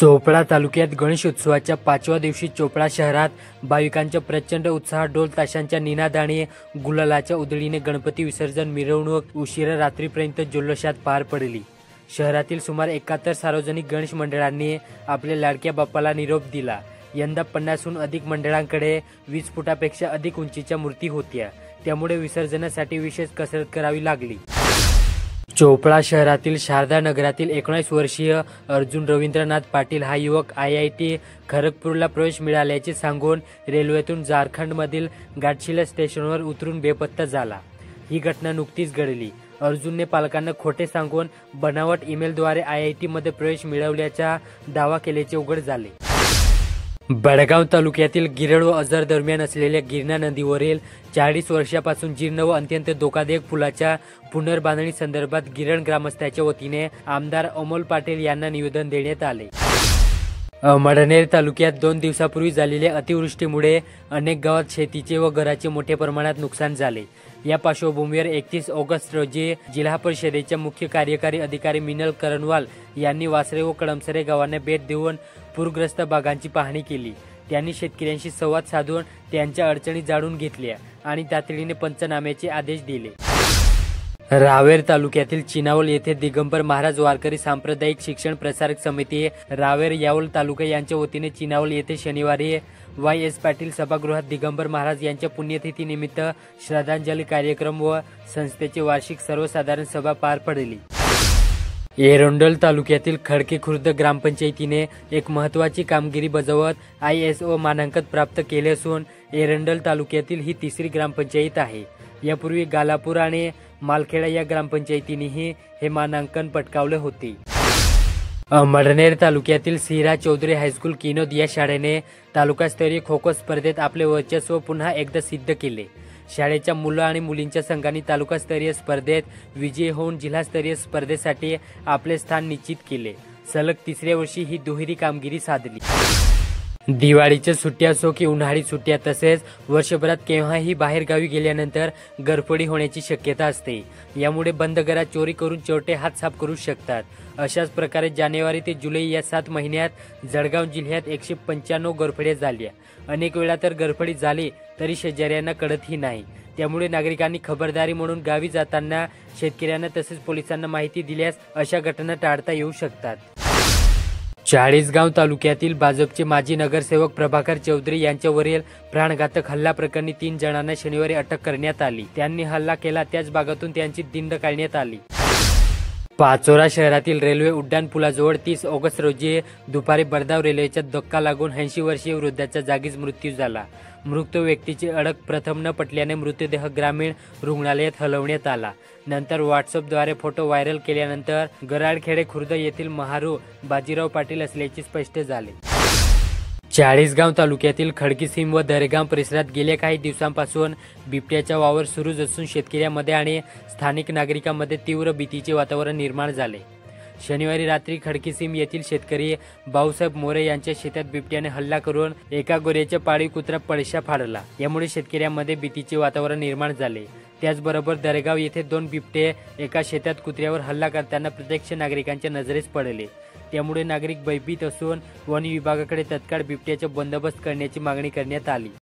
चोपडा तालुक्यात गणेशोत्सवाच्या 5व्या दिवशी चोपडा शहरात भाविकांच्या प्रचंड उत्साहात ढोल ताशांच्या निनादाने गुलालाच्या उधळीने गणपती विसर्जन मिरवणूक उशिरा रात्रीपर्यंत जल्लोषात पार पडली। शहरातील सुमारे 71 सार्वजनिक गणेश मंडळांनी आपल्या लाडक्या बाप्पाला निरोप दिला। यंदा 50हून अधिक मंडळांकडे 20 फुटापेक्षा अधिक उंचीच्या मूर्ती होत्या, त्यामुळे विसर्जनासाठी विशेष कसरत करावी लागली। चोपडा शहरातील शारदा नगरातील 19 वर्षीय अर्जुन रवींद्रनाथ पाटील हा युवक IIT खरगपूरला प्रवेश मिळाल्याचे सांगून रेल्वेतून झारखंडमधील घाटशिला स्टेशनवर उतरून बेपत्ता झाला। ही घटना नुकतीच घडली। अर्जुनने पालकांना खोटे सांगून बनावट ईमेलद्वारे IIT मध्ये प्रवेश मिळवल्याचा दावा केल्याचे उघड झाले। बडगाव तालुक्यातील गिरड व अझर दरम्यान असलेल्या गिरणा नदीवरील 40 वर्षापासून जीर्ण व अत्यंत धोकादायक पुलाच्या पुनर्बांधणी संदर्भात गिरण ग्रामस्थांच्या वतीने आमदार अमोल पाटील यांना निवेदन देण्यात आले। अमळनेर तालुक्यात 2 दिवसापूर्वी झालेल्या अतिवृष्टीमुळे अनेक गावात शेतीचे व घराचे मोठ्या प्रमाणात नुकसान झाले। या पार्श्वभूमीवर 31 ऑगस्ट रोजी जिल्हा परिषदेच्या मुख्य कार्यकारी अधिकारी मिनल करणवाल यांनी वासरे व कळमसरे गावांना भेट देऊन पूरग्रस्त भागांची पाहणी केली। त्यांनी शेतकऱ्यांशी संवाद साधून त्यांच्या अडचणी जाणून घेतल्या आणि तातडीने पंचनाम्याचे आदेश दिले। रावेर तालुक्यातील चिनावल येथे दिगंबर महाराज वारकरी सांप्रदायिक शिक्षण प्रसारक समिती रावेर यावल तालुका यांच्या वतीने चिनावल येथे शनिवारी YS पाटील सभागृहात दिगंबर महाराज यांच्या पुण्यतिथी निमित्त श्रद्धांजली कार्यक्रम व संस्थेची वार्षिक सर्वसाधारण सभा पार पडली। एरंडोल तालुक्यातील खडके खुर्द ग्रामपंचायतीने एक महत्त्वाची कामगिरी बजावत ISO मानांकन प्राप्त केले असून एरंडोल तालुक्यातील ही 3री ग्रामपंचायत आहे। यापूर्वी गालापूर आणि मालखेडा या ग्रामपंचायतीनेही हे मानांकन पटकावले होते। अमळनेर तालुक्यातील सिरा चौधरी हायस्कूल किनोद या शाळेने तालुकास्तरीय खो खो स्पर्धेत आपले वर्चस्व पुन्हा एकदा सिद्ध केले। शाळेच्या मुलं आणि मुलींच्या संघांनी तालुकास्तरीय स्पर्धेत विजयी होऊन जिल्हास्तरीय स्पर्धेसाठी आपले स्थान निश्चित केले। सलग 3ऱ्या वर्षी ही दुहेरी कामगिरी साधली। दिवाळीच्या सुट्ट्या असो की उन्हाळी सुट्ट्या तसेच वर्षभरात केव्हाही बाहेर गावी गेल्यानंतर गरफडी होण्याची शक्यता असते। यामुळे बंद घरात चोरी करून चोरटे हात साफ करू शकतात। अशाच प्रकारे जानेवारी ते जुलै या 7 महिन्यात जळगाव जिल्ह्यात 195 गरफड्या झाल्या। अनेक वेळा तर गरफडी झाली तरी शेजाऱ्यांना कळतही नाही। त्यामुळे नागरिकांनी खबरदारी म्हणून गावी जाताना शेतकऱ्यांना तसेच पोलिसांना माहिती दिल्यास अशा घटना टाळता येऊ शकतात। चाळीसगाव तालुक्यातील भाजपचे माजी नगरसेवक प्रभाकर चौधरी यांच्यावरील प्राणघातक हल्ला प्रकरणी 3 जणांना शनिवारी अटक करण्यात आली। त्यांनी हल्ला केला त्याच भागातून त्यांची दिंड काढण्यात आली। पाचोरा शहरातील रेल्वे उड्डाण पुलाजवळ 30 ऑगस्ट रोजी दुपारी भरधाव रेल्वेचा धक्का लागून 80 वर्षीय वृद्धाचा जागीच मृत्यू झाला। मृत व्यक्तीची ओळख प्रथम न पटल्याने मृतदेह ग्रामीण रुग्णालयात हलवण्यात आला। नंतर व्हॉट्सअपद्वारे फोटो व्हायरल केल्यानंतर गराडखेडे खुर्द येथील महारू बाजीराव पाटील असल्याचे स्पष्ट झाले। चाळीसगाव तालुक्यातील खडकीसीम व दरेगाव परिसरात गेल्या काही दिवसांपासून बिबट्याचा वावर सुरूच असून शेतकऱ्यांमध्ये आणि स्थानिक नागरिकांमध्ये तीव्र भीतीचे वातावरण निर्माण झाले। शनिवारी रात्री खडकीसीम येथील शेतकरी भाऊसाहेब मोरे यांच्या शेतात बिबट्याने हल्ला करून एका गोऱ्याच्या पाळीव कुत्रा पळशा फाडला। यामुळे शेतकऱ्यांमध्ये भीतीचे वातावरण निर्माण झाले। त्याचबरोबर दरेगाव येथे 2 बिबटे एका शेतात कुत्र्यावर हल्ला करताना प्रत्यक्ष नागरिकांच्या नजरेस पडले। त्यामुळे नागरिक भयभीत असून वन विभागाकडे तत्काळ बिबट्याचा बंदोबस्त करण्याची मागणी करण्यात आली।